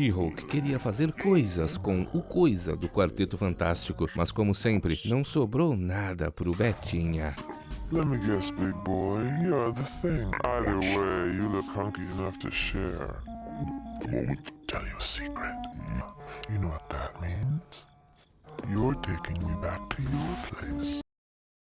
She-Hulk queria fazer coisas com o Coisa do Quarteto Fantástico, mas como sempre, não sobrou nada pro Betinha. Let me guess, big boy, you're the thing. Either way, you look hunky enough to share. The moment to tell you a secret. You know what that means? You're taking me back to your place.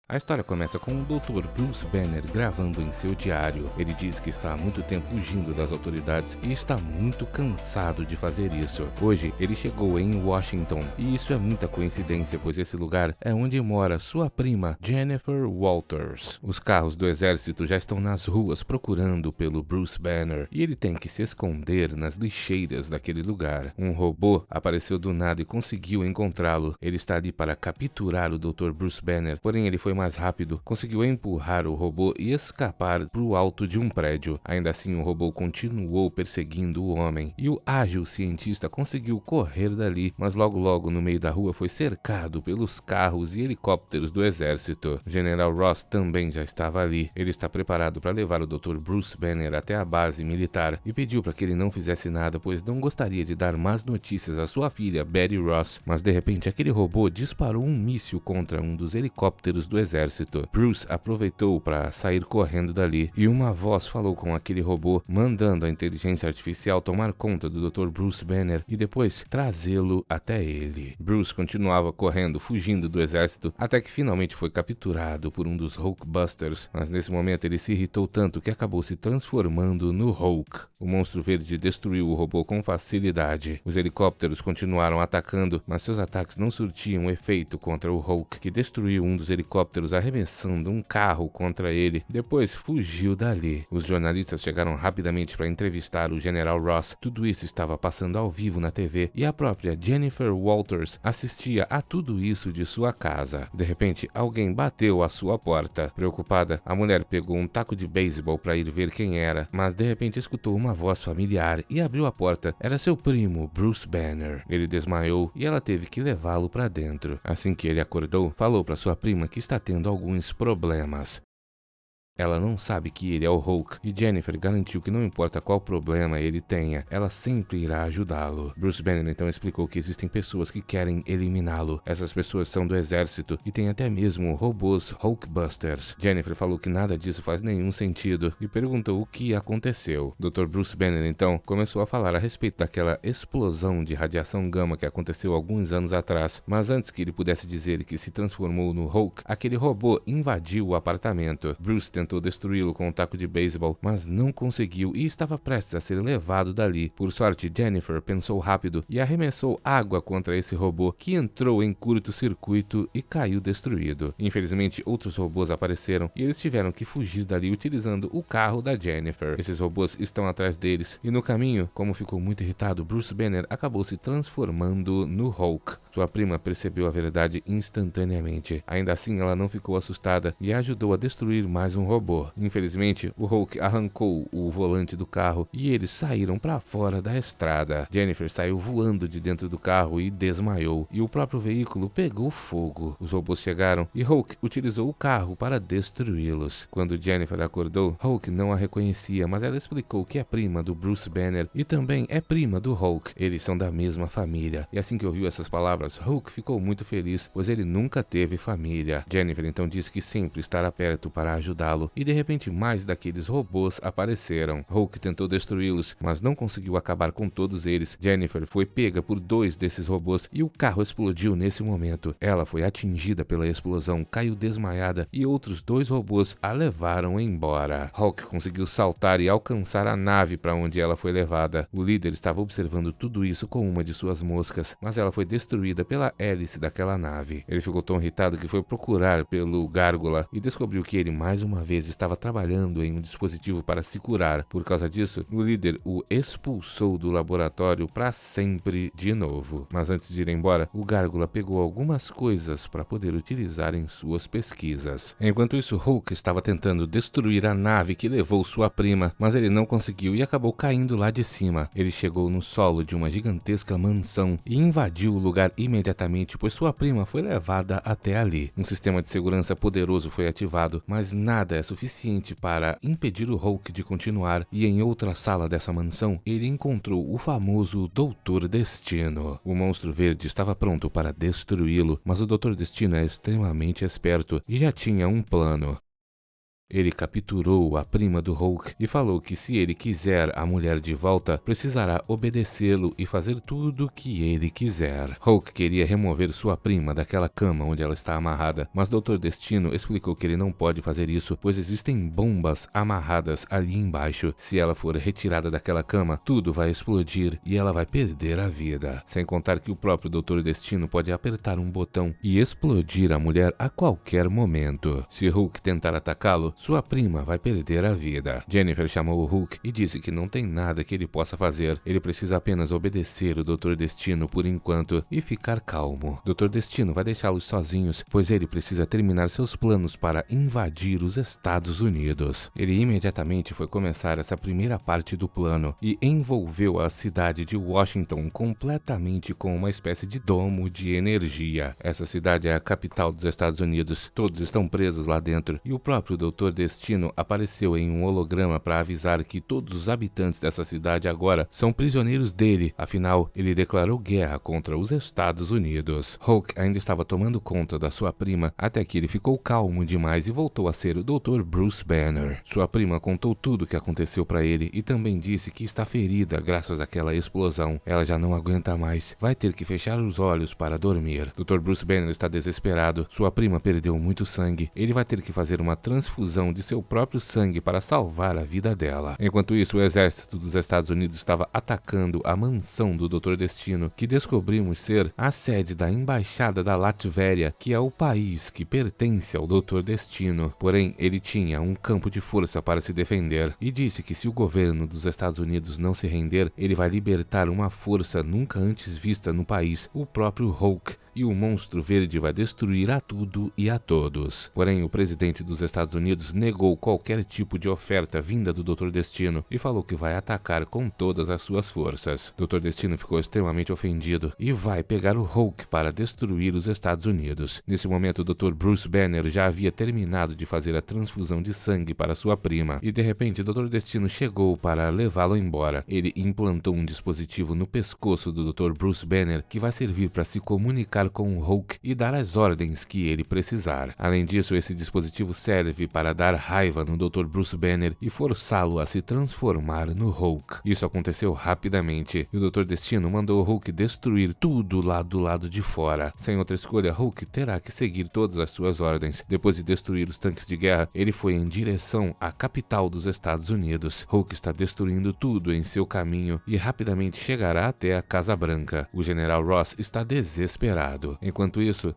A história começa com o Dr. Bruce Banner gravando em seu diário. Ele diz que está há muito tempo fugindo das autoridades e está muito cansado de fazer isso. Hoje, ele chegou em Washington, e isso é muita coincidência, pois esse lugar é onde mora sua prima, Jennifer Walters. Os carros do exército já estão nas ruas procurando pelo Bruce Banner, e ele tem que se esconder nas lixeiras daquele lugar. Um robô apareceu do nada e conseguiu encontrá-lo. Ele está ali para capturar o Dr. Bruce Banner, porém ele foi mais rápido, conseguiu empurrar o robô e escapar para o alto de um prédio. Ainda assim, o robô continuou perseguindo o homem, e o ágil cientista conseguiu correr dali, mas logo no meio da rua foi cercado pelos carros e helicópteros do exército. O General Ross também já estava ali. Ele está preparado para levar o Dr. Bruce Banner até a base militar e pediu para que ele não fizesse nada, pois não gostaria de dar más notícias à sua filha, Betty Ross. Mas de repente, aquele robô disparou um míssil contra um dos helicópteros do exército. Bruce aproveitou para sair correndo dali, e uma voz falou com aquele robô, mandando a inteligência artificial tomar conta do Dr. Bruce Banner e depois trazê-lo até ele. Bruce continuava correndo, fugindo do exército, até que finalmente foi capturado por um dos Hulkbusters, mas nesse momento ele se irritou tanto que acabou se transformando no Hulk. O monstro verde destruiu o robô com facilidade. Os helicópteros continuaram atacando, mas seus ataques não surtiam efeito contra o Hulk, que destruiu um dos helicópteros arremessando um carro contra ele, depois fugiu dali. Os jornalistas chegaram rapidamente para entrevistar o General Ross. Tudo isso estava passando ao vivo na TV e a própria Jennifer Walters assistia a tudo isso de sua casa. De repente, alguém bateu à sua porta. Preocupada, a mulher pegou um taco de beisebol para ir ver quem era, mas de repente escutou uma voz familiar e abriu a porta. Era seu primo, Bruce Banner. Ele desmaiou e ela teve que levá-lo para dentro. Assim que ele acordou, falou para sua prima que está tendo alguns problemas. Ela não sabe que ele é o Hulk, e Jennifer garantiu que não importa qual problema ele tenha, ela sempre irá ajudá-lo. Bruce Banner então explicou que existem pessoas que querem eliminá-lo. Essas pessoas são do exército e tem até mesmo robôs Hulkbusters. Jennifer falou que nada disso faz nenhum sentido e perguntou o que aconteceu. Dr. Bruce Banner então começou a falar a respeito daquela explosão de radiação gama que aconteceu alguns anos atrás, mas antes que ele pudesse dizer que se transformou no Hulk, aquele robô invadiu o apartamento. Bruce tentou destruí-lo com um taco de beisebol, mas não conseguiu e estava prestes a ser levado dali. Por sorte, Jennifer pensou rápido e arremessou água contra esse robô, que entrou em curto-circuito e caiu destruído. Infelizmente, outros robôs apareceram e eles tiveram que fugir dali utilizando o carro da Jennifer. Esses robôs estão atrás deles e no caminho, como ficou muito irritado, Bruce Banner acabou se transformando no Hulk. Sua prima percebeu a verdade instantaneamente. Ainda assim, ela não ficou assustada e ajudou a destruir mais um robô. Infelizmente, o Hulk arrancou o volante do carro e eles saíram para fora da estrada. Jennifer saiu voando de dentro do carro e desmaiou, e o próprio veículo pegou fogo. Os robôs chegaram e Hulk utilizou o carro para destruí-los. Quando Jennifer acordou, Hulk não a reconhecia, mas ela explicou que é prima do Bruce Banner e também é prima do Hulk. Eles são da mesma família. E assim que ouviu essas palavras, Hulk ficou muito feliz, pois ele nunca teve família. Jennifer então disse que sempre estará perto para ajudá-lo, e de repente mais daqueles robôs apareceram. Hulk tentou destruí-los, mas não conseguiu acabar com todos eles. Jennifer foi pega por dois desses robôs e o carro explodiu nesse momento. Ela foi atingida pela explosão, caiu desmaiada e outros dois robôs a levaram embora. Hulk conseguiu saltar e alcançar a nave para onde ela foi levada. O líder estava observando tudo isso com uma de suas moscas, mas ela foi destruída pela hélice daquela nave. Ele ficou tão irritado que foi procurar pelo Gárgula e descobriu que ele mais uma vez estava trabalhando em um dispositivo para se curar. Por causa disso, o líder o expulsou do laboratório para sempre de novo. Mas antes de ir embora, o Gárgula pegou algumas coisas para poder utilizar em suas pesquisas. Enquanto isso, Hulk estava tentando destruir a nave que levou sua prima, mas ele não conseguiu e acabou caindo lá de cima. Ele chegou no solo de uma gigantesca mansão e invadiu o lugar imediatamente, pois sua prima foi levada até ali. Um sistema de segurança poderoso foi ativado, mas nada é suficiente para impedir o Hulk de continuar, e em outra sala dessa mansão, ele encontrou o famoso Doutor Destino. O monstro verde estava pronto para destruí-lo, mas o Doutor Destino é extremamente esperto e já tinha um plano. Ele capturou a prima do Hulk e falou que se ele quiser a mulher de volta, precisará obedecê-lo e fazer tudo o que ele quiser. Hulk queria remover sua prima daquela cama onde ela está amarrada, mas Dr. Destino explicou que ele não pode fazer isso, pois existem bombas amarradas ali embaixo. Se ela for retirada daquela cama, tudo vai explodir e ela vai perder a vida. Sem contar que o próprio Dr. Destino pode apertar um botão e explodir a mulher a qualquer momento. Se Hulk tentar atacá-lo, sua prima vai perder a vida. Jennifer chamou o Hulk e disse que não tem nada que ele possa fazer. Ele precisa apenas obedecer o Dr. Destino por enquanto e ficar calmo. Dr. Destino vai deixá-los sozinhos, pois ele precisa terminar seus planos para invadir os Estados Unidos. Ele imediatamente foi começar essa primeira parte do plano e envolveu a cidade de Washington completamente com uma espécie de domo de energia. Essa cidade é a capital dos Estados Unidos. Todos estão presos lá dentro e o próprio Dr. Destino apareceu em um holograma para avisar que todos os habitantes dessa cidade agora são prisioneiros dele, afinal, ele declarou guerra contra os Estados Unidos. Hulk ainda estava tomando conta da sua prima até que ele ficou calmo demais e voltou a ser o Dr. Bruce Banner. Sua prima contou tudo o que aconteceu para ele e também disse que está ferida graças àquela explosão. Ela já não aguenta mais, vai ter que fechar os olhos para dormir. Dr. Bruce Banner está desesperado, sua prima perdeu muito sangue, ele vai ter que fazer uma transfusão de seu próprio sangue para salvar a vida dela. Enquanto isso, o exército dos Estados Unidos estava atacando a mansão do Dr. Destino, que descobrimos ser a sede da embaixada da Latvéria, que é o país que pertence ao Dr. Destino. Porém, ele tinha um campo de força para se defender e disse que se o governo dos Estados Unidos não se render, ele vai libertar uma força nunca antes vista no país, o próprio Hulk, e o monstro verde vai destruir a tudo e a todos. Porém, o presidente dos Estados Unidos negou qualquer tipo de oferta vinda do Dr. Destino e falou que vai atacar com todas as suas forças. Dr. Destino ficou extremamente ofendido e vai pegar o Hulk para destruir os Estados Unidos. Nesse momento, o Dr. Bruce Banner já havia terminado de fazer a transfusão de sangue para sua prima e de repente Dr. Destino chegou para levá-lo embora. Ele implantou um dispositivo no pescoço do Dr. Bruce Banner que vai servir para se comunicar com o Hulk e dar as ordens que ele precisar. Além disso, esse dispositivo serve para dar raiva no Dr. Bruce Banner e forçá-lo a se transformar no Hulk. Isso aconteceu rapidamente e o Dr. Destino mandou o Hulk destruir tudo lá do lado de fora. Sem outra escolha, Hulk terá que seguir todas as suas ordens. Depois de destruir os tanques de guerra, ele foi em direção à capital dos Estados Unidos. Hulk está destruindo tudo em seu caminho e rapidamente chegará até a Casa Branca. O general Ross está desesperado. Enquanto isso,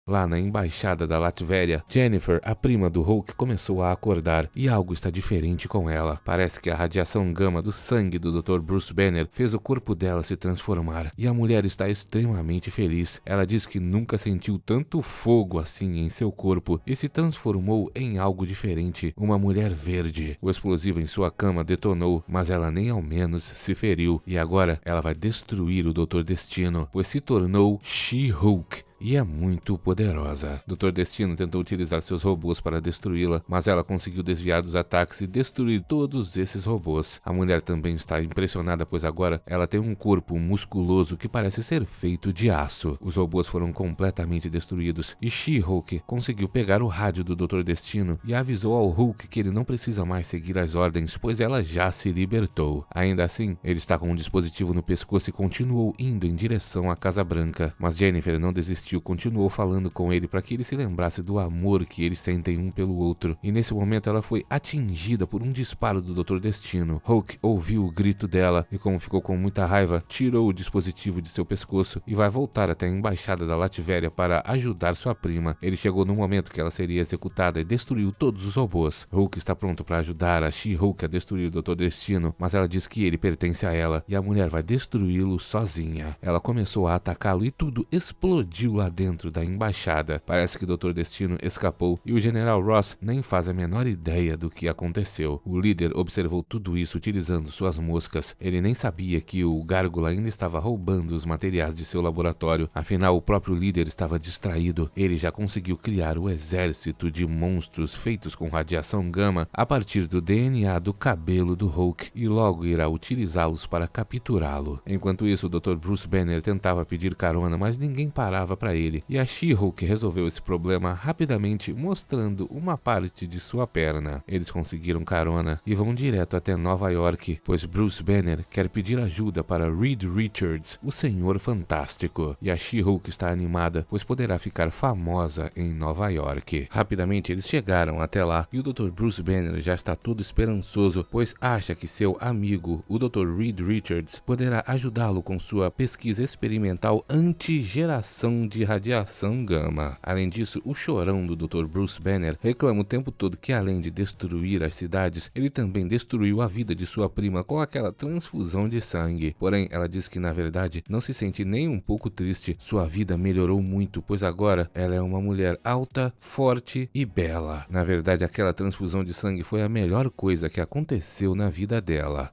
lá na embaixada da Latvéria, Jennifer, a prima do Hulk, começou a acordar e algo está diferente com ela. Parece que a radiação gama do sangue do Dr. Bruce Banner fez o corpo dela se transformar e a mulher está extremamente feliz. Ela diz que nunca sentiu tanto fogo assim em seu corpo e se transformou em algo diferente, uma mulher verde. O explosivo em sua cama detonou, mas ela nem ao menos se feriu e agora ela vai destruir o Dr. Destino, pois se tornou She-Hulk. E é muito poderosa. Dr. Destino tentou utilizar seus robôs para destruí-la, mas ela conseguiu desviar dos ataques e destruir todos esses robôs. A mulher também está impressionada, pois agora ela tem um corpo musculoso que parece ser feito de aço. Os robôs foram completamente destruídos e She-Hulk conseguiu pegar o rádio do Dr. Destino e avisou ao Hulk que ele não precisa mais seguir as ordens, pois ela já se libertou. Ainda assim, ele está com um dispositivo no pescoço e continuou indo em direção à Casa Branca, mas Jennifer não desistiu. Continuou falando com ele para que ele se lembrasse do amor que eles sentem um pelo outro, e nesse momento ela foi atingida por um disparo do Dr. Destino. Hulk ouviu o grito dela e, como ficou com muita raiva, tirou o dispositivo de seu pescoço e vai voltar até a embaixada da Latvéria para ajudar sua prima. Ele chegou no momento que ela seria executada e destruiu todos os robôs. Hulk está pronto para ajudar a She-Hulk a destruir o Dr. Destino, mas ela diz que ele pertence a ela e a mulher vai destruí-lo sozinha. Ela começou a atacá-lo e tudo explodiu lá dentro da embaixada. Parece que o Dr. Destino escapou e o General Ross nem faz a menor ideia do que aconteceu. O líder observou tudo isso utilizando suas moscas. Ele nem sabia que o Gárgula ainda estava roubando os materiais de seu laboratório. Afinal, o próprio líder estava distraído. Ele já conseguiu criar o exército de monstros feitos com radiação gama a partir do DNA do cabelo do Hulk e logo irá utilizá-los para capturá-lo. Enquanto isso, o Dr. Bruce Banner tentava pedir carona, mas ninguém parava para ele, e a She-Hulk resolveu esse problema rapidamente mostrando uma parte de sua perna. Eles conseguiram carona e vão direto até Nova York, pois Bruce Banner quer pedir ajuda para Reed Richards, o Senhor Fantástico, e a She-Hulk está animada, pois poderá ficar famosa em Nova York. Rapidamente eles chegaram até lá e o Dr. Bruce Banner já está todo esperançoso, pois acha que seu amigo, o Dr. Reed Richards, poderá ajudá-lo com sua pesquisa experimental anti-geração de radiação gama. Além disso, o chorão do Dr. Bruce Banner reclama o tempo todo que, além de destruir as cidades, ele também destruiu a vida de sua prima com aquela transfusão de sangue. Porém, ela diz que na verdade não se sente nem um pouco triste. Sua vida melhorou muito, pois agora ela é uma mulher alta, forte e bela. Na verdade, aquela transfusão de sangue foi a melhor coisa que aconteceu na vida dela.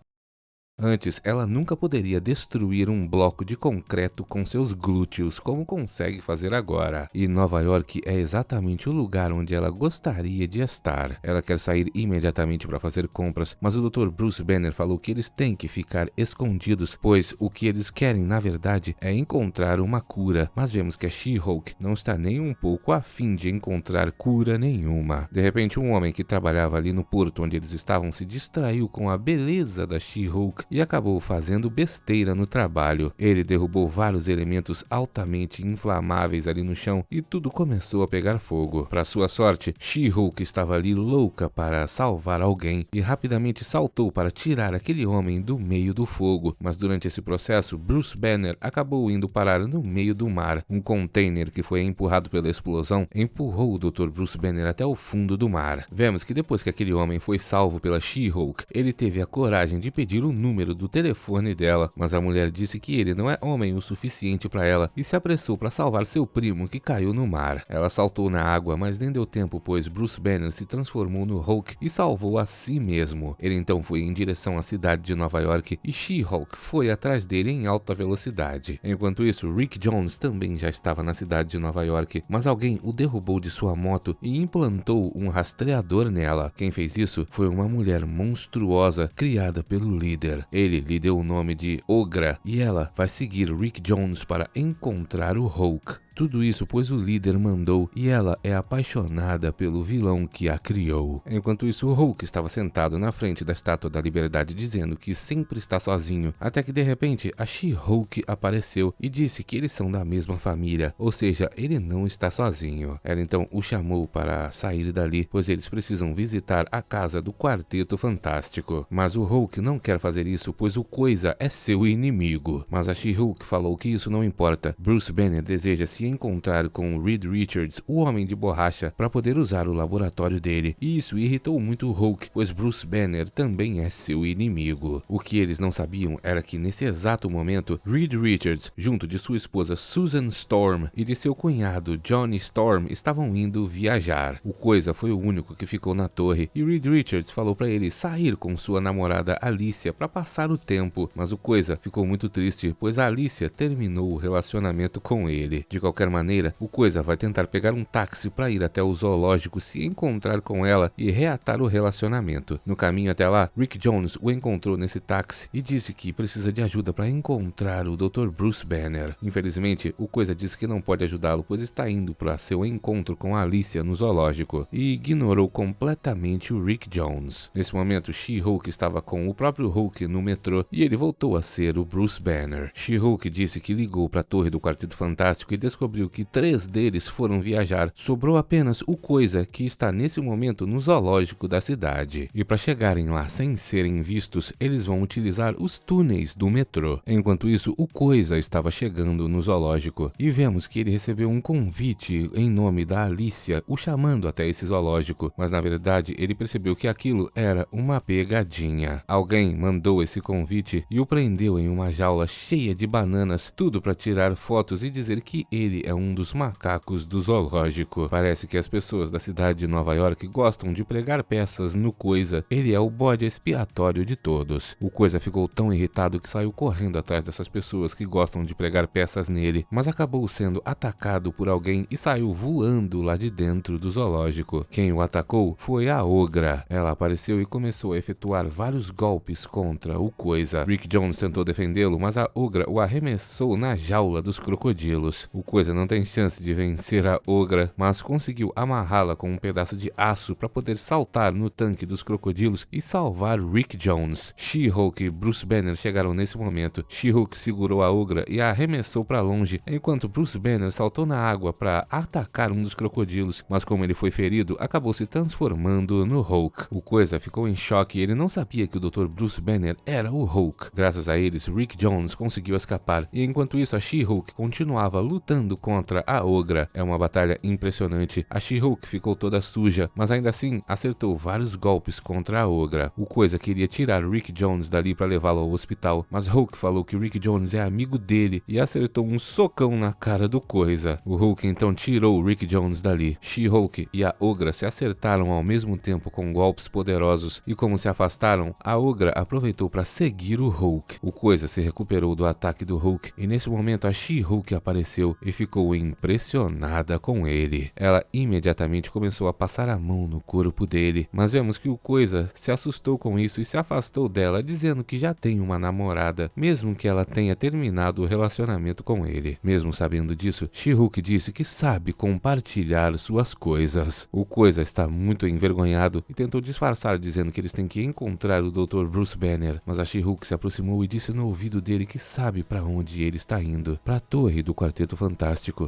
Antes, ela nunca poderia destruir um bloco de concreto com seus glúteos, como consegue fazer agora. E Nova York é exatamente o lugar onde ela gostaria de estar. Ela quer sair imediatamente para fazer compras, mas o Dr. Bruce Banner falou que eles têm que ficar escondidos, pois o que eles querem, na verdade, é encontrar uma cura. Mas vemos que a She-Hulk não está nem um pouco a fim de encontrar cura nenhuma. De repente, um homem que trabalhava ali no porto onde eles estavam se distraiu com a beleza da She-Hulk e acabou fazendo besteira no trabalho. Ele derrubou vários elementos altamente inflamáveis ali no chão e tudo começou a pegar fogo. Para sua sorte, She-Hulk estava ali louca para salvar alguém e rapidamente saltou para tirar aquele homem do meio do fogo. Mas durante esse processo, Bruce Banner acabou indo parar no meio do mar. Um container que foi empurrado pela explosão empurrou o Dr. Bruce Banner até o fundo do mar. Vemos que depois que aquele homem foi salvo pela She-Hulk, ele teve a coragem de pedir o número do telefone dela, mas a mulher disse que ele não é homem o suficiente para ela e se apressou para salvar seu primo que caiu no mar. Ela saltou na água, mas nem deu tempo, pois Bruce Banner se transformou no Hulk e salvou a si mesmo. Ele então foi em direção à cidade de Nova York e She-Hulk foi atrás dele em alta velocidade. Enquanto isso, Rick Jones também já estava na cidade de Nova York, mas alguém o derrubou de sua moto e implantou um rastreador nela. Quem fez isso foi uma mulher monstruosa criada pelo líder. Ele lhe deu o nome de Ogra e ela vai seguir Rick Jones para encontrar o Hulk. Tudo isso pois o líder mandou e ela é apaixonada pelo vilão que a criou. Enquanto isso, o Hulk estava sentado na frente da Estátua da Liberdade dizendo que sempre está sozinho, até que de repente a She-Hulk apareceu e disse que eles são da mesma família, ou seja, ele não está sozinho. Ela então o chamou para sair dali, pois eles precisam visitar a casa do Quarteto Fantástico. Mas o Hulk não quer fazer isso, pois o Coisa é seu inimigo. Mas a She-Hulk falou que isso não importa. Bruce Banner deseja se encontrar com Reed Richards, o Homem de Borracha, para poder usar o laboratório dele. E isso irritou muito o Hulk, pois Bruce Banner também é seu inimigo. O que eles não sabiam era que nesse exato momento, Reed Richards, junto de sua esposa Susan Storm e de seu cunhado Johnny Storm, estavam indo viajar. O Coisa foi o único que ficou na torre e Reed Richards falou para ele sair com sua namorada Alicia para passar o tempo, mas o Coisa ficou muito triste, pois a Alicia terminou o relacionamento com ele. De qualquer maneira, o Coisa vai tentar pegar um táxi para ir até o zoológico, se encontrar com ela e reatar o relacionamento. No caminho até lá, Rick Jones o encontrou nesse táxi e disse que precisa de ajuda para encontrar o Dr. Bruce Banner. Infelizmente, o Coisa disse que não pode ajudá-lo, pois está indo para seu encontro com a Alicia no zoológico e ignorou completamente o Rick Jones. Nesse momento, She-Hulk estava com o próprio Hulk no metrô e ele voltou a ser o Bruce Banner. She-Hulk disse que ligou para a torre do Quarteto Fantástico e descobriu que 3 deles foram viajar. Sobrou apenas o Coisa, que está nesse momento no zoológico da cidade. E para chegarem lá sem serem vistos, eles vão utilizar os túneis do metrô. Enquanto isso, o Coisa estava chegando no zoológico e vemos que ele recebeu um convite em nome da Alicia, o chamando até esse zoológico, mas na verdade ele percebeu que aquilo era uma pegadinha. Alguém mandou esse convite e o prendeu em uma jaula cheia de bananas, tudo para tirar fotos e dizer que ele ele é um dos macacos do zoológico. Parece que as pessoas da cidade de Nova York gostam de pregar peças no Coisa. Ele é o bode expiatório de todos. O Coisa ficou tão irritado que saiu correndo atrás dessas pessoas que gostam de pregar peças nele, mas acabou sendo atacado por alguém e saiu voando lá de dentro do zoológico. Quem o atacou foi a Ogra. Ela apareceu e começou a efetuar vários golpes contra o Coisa. Rick Jones tentou defendê-lo, mas a Ogra o arremessou na jaula dos crocodilos. O Coisa não tem chance de vencer a Ogra, mas conseguiu amarrá-la com um pedaço de aço para poder saltar no tanque dos crocodilos e salvar Rick Jones. She-Hulk e Bruce Banner chegaram nesse momento. She-Hulk segurou a Ogra e a arremessou para longe, enquanto Bruce Banner saltou na água para atacar um dos crocodilos, mas como ele foi ferido, acabou se transformando no Hulk. O Coisa ficou em choque e ele não sabia que o Dr. Bruce Banner era o Hulk. Graças a eles, Rick Jones conseguiu escapar, e enquanto isso a She-Hulk continuava lutando contra a Ogra. É uma batalha impressionante. A She-Hulk ficou toda suja, mas ainda assim acertou vários golpes contra a Ogra. O Coisa queria tirar Rick Jones dali para levá-lo ao hospital, mas Hulk falou que Rick Jones é amigo dele e acertou um socão na cara do Coisa. O Hulk então tirou Rick Jones dali. She-Hulk e a Ogra se acertaram ao mesmo tempo com golpes poderosos, e como se afastaram, a Ogra aproveitou para seguir o Hulk. O Coisa se recuperou do ataque do Hulk e nesse momento a She-Hulk apareceu e ficou impressionada com ele. Ela imediatamente começou a passar a mão no corpo dele, mas vemos que o Coisa se assustou com isso e se afastou dela, dizendo que já tem uma namorada, mesmo que ela tenha terminado o relacionamento com ele. Mesmo sabendo disso, She-Hulk disse que sabe compartilhar suas coisas. O Coisa está muito envergonhado e tentou disfarçar dizendo que eles têm que encontrar o Dr. Bruce Banner, mas a She-Hulk se aproximou e disse no ouvido dele que sabe para onde ele está indo, para a torre do Quarteto Fantástico.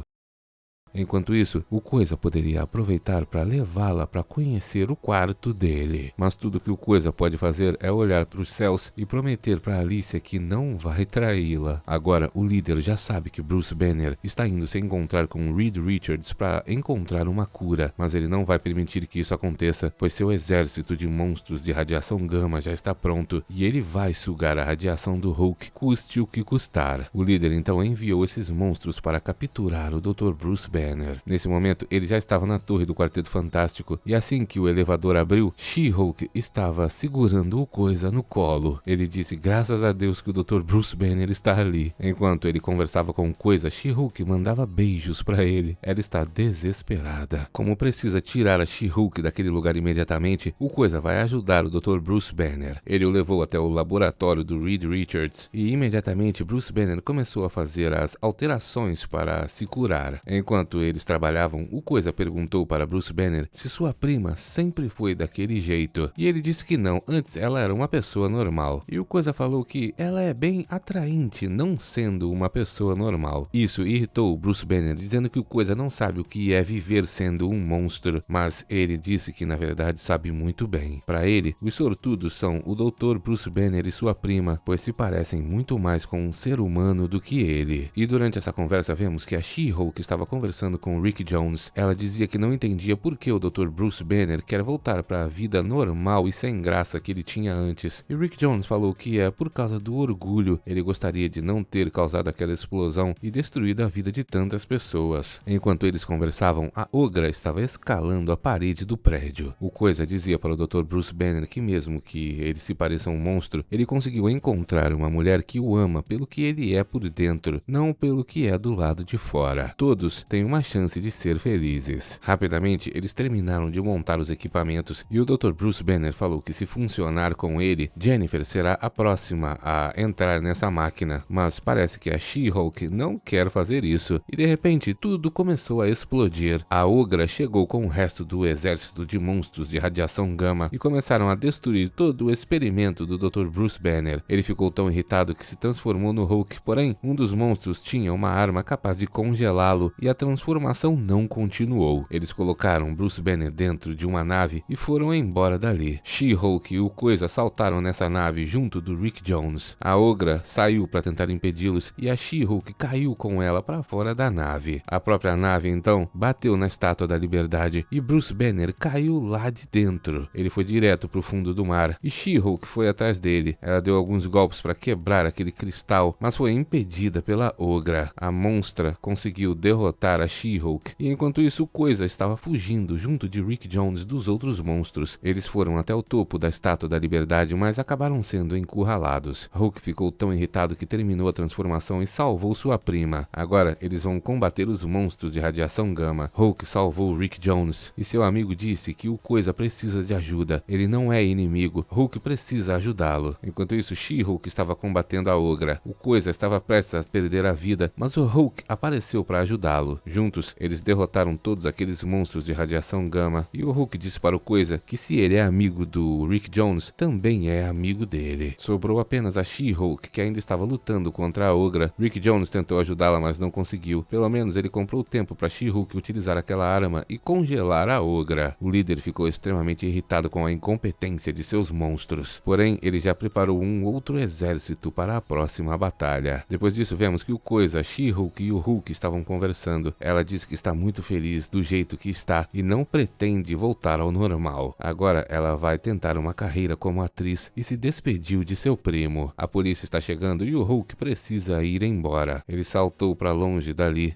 Enquanto isso, o Coisa poderia aproveitar para levá-la para conhecer o quarto dele. Mas tudo que o Coisa pode fazer é olhar para os céus e prometer para Alicia que não vai traí-la. Agora, o líder já sabe que Bruce Banner está indo se encontrar com Reed Richards para encontrar uma cura, mas ele não vai permitir que isso aconteça, pois seu exército de monstros de radiação gama já está pronto e ele vai sugar a radiação do Hulk, custe o que custar. O líder então enviou esses monstros para capturar o Dr. Bruce Banner. Nesse momento, ele já estava na torre do Quarteto Fantástico e assim que o elevador abriu, She-Hulk estava segurando o Coisa no colo. Ele disse graças a Deus que o Dr. Bruce Banner está ali. Enquanto ele conversava com o Coisa, She-Hulk mandava beijos para ele. Ela está desesperada. Como precisa tirar a She-Hulk daquele lugar imediatamente, o Coisa vai ajudar o Dr. Bruce Banner. Ele o levou até o laboratório do Reed Richards e imediatamente Bruce Banner começou a fazer as alterações para se curar. Enquanto eles trabalhavam, o Coisa perguntou para Bruce Banner se sua prima sempre foi daquele jeito, e ele disse que não, antes ela era uma pessoa normal. E o Coisa falou que ela é bem atraente não sendo uma pessoa normal. Isso irritou o Bruce Banner, dizendo que o Coisa não sabe o que é viver sendo um monstro, mas ele disse que na verdade sabe muito bem. Para ele, os sortudos são o Dr. Bruce Banner e sua prima, pois se parecem muito mais com um ser humano do que ele. E durante essa conversa vemos que a She-Hulk estava conversando com Rick Jones. Ela dizia que não entendia por que o Dr. Bruce Banner quer voltar para a vida normal e sem graça que ele tinha antes. E Rick Jones falou que é por causa do orgulho. Ele gostaria de não ter causado aquela explosão e destruído a vida de tantas pessoas. Enquanto eles conversavam, a Ogra estava escalando a parede do prédio. O Coisa dizia para o Dr. Bruce Banner que mesmo que ele se pareça um monstro, ele conseguiu encontrar uma mulher que o ama pelo que ele é por dentro, não pelo que é do lado de fora. Todos têm uma chance de ser felizes. Rapidamente, eles terminaram de montar os equipamentos e o Dr. Bruce Banner falou que se funcionar com ele, Jennifer será a próxima a entrar nessa máquina, mas parece que a She-Hulk não quer fazer isso e de repente tudo começou a explodir. A Ogra chegou com o resto do exército de monstros de radiação gama e começaram a destruir todo o experimento do Dr. Bruce Banner. Ele ficou tão irritado que se transformou no Hulk, porém um dos monstros tinha uma arma capaz de congelá-lo e a transformar transformação não continuou. Eles colocaram Bruce Banner dentro de uma nave e foram embora dali. She-Hulk e o Coisa saltaram nessa nave junto do Rick Jones. A Ogra saiu para tentar impedi-los e a She-Hulk caiu com ela para fora da nave. A própria nave então bateu na Estátua da Liberdade e Bruce Banner caiu lá de dentro. Ele foi direto pro fundo do mar e She-Hulk foi atrás dele. Ela deu alguns golpes para quebrar aquele cristal, mas foi impedida pela Ogra. A monstra conseguiu derrotar a She-Hulk e enquanto isso o Coisa estava fugindo junto de Rick Jones dos outros monstros. Eles foram até o topo da Estátua da Liberdade, mas acabaram sendo encurralados. Hulk ficou tão irritado que terminou a transformação e salvou sua prima. Agora eles vão combater os monstros de radiação gama. Hulk salvou Rick Jones e seu amigo disse que o Coisa precisa de ajuda. Ele não é inimigo. Hulk precisa ajudá-lo. Enquanto isso, She-Hulk estava combatendo a Ogra. O Coisa estava prestes a perder a vida, mas o Hulk apareceu para ajudá-lo. Juntos, eles derrotaram todos aqueles monstros de radiação gama e o Hulk disse para o Coisa que se ele é amigo do Rick Jones, também é amigo dele. Sobrou apenas a She-Hulk, que ainda estava lutando contra a Ogra. Rick Jones tentou ajudá-la, mas não conseguiu. Pelo menos ele comprou tempo para She-Hulk utilizar aquela arma e congelar a Ogra. O líder ficou extremamente irritado com a incompetência de seus monstros. Porém, ele já preparou um outro exército para a próxima batalha. Depois disso, vemos que o Coisa, She-Hulk e o Hulk estavam conversando. Ela diz que está muito feliz do jeito que está e não pretende voltar ao normal. Agora ela vai tentar uma carreira como atriz e se despediu de seu primo. A polícia está chegando e o Hulk precisa ir embora. Ele saltou para longe dali.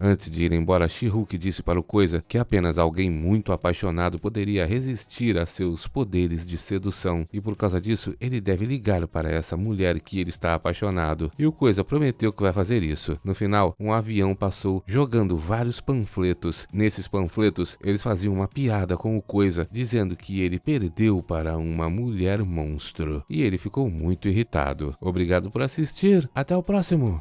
Antes de ir embora, She-Hulk disse para o Coisa que apenas alguém muito apaixonado poderia resistir a seus poderes de sedução e por causa disso ele deve ligar para essa mulher que ele está apaixonado. E o Coisa prometeu que vai fazer isso. No final, um avião passou jogando vários panfletos. Nesses panfletos, eles faziam uma piada com o Coisa, dizendo que ele perdeu para uma mulher monstro. E ele ficou muito irritado. Obrigado por assistir. Até o próximo!